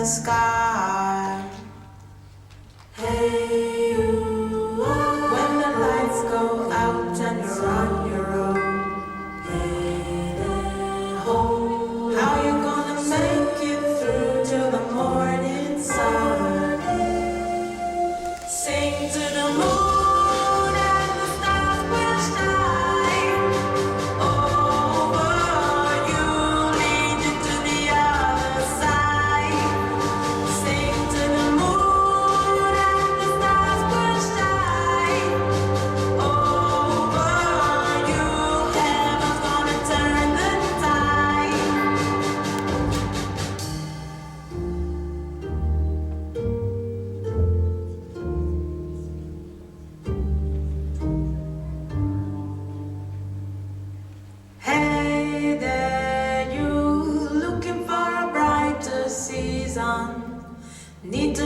sky. Hey, when the lights go out and you're on your own. Hey there, ho, how you gonna make it through till the morning sun? Sing to the moon and the stars will shine over you, lead you to the other side. Sing to the moon and the stars will shine over you. Heaven's gonna turn the tide. Hey there, you looking for a brighter season? Need to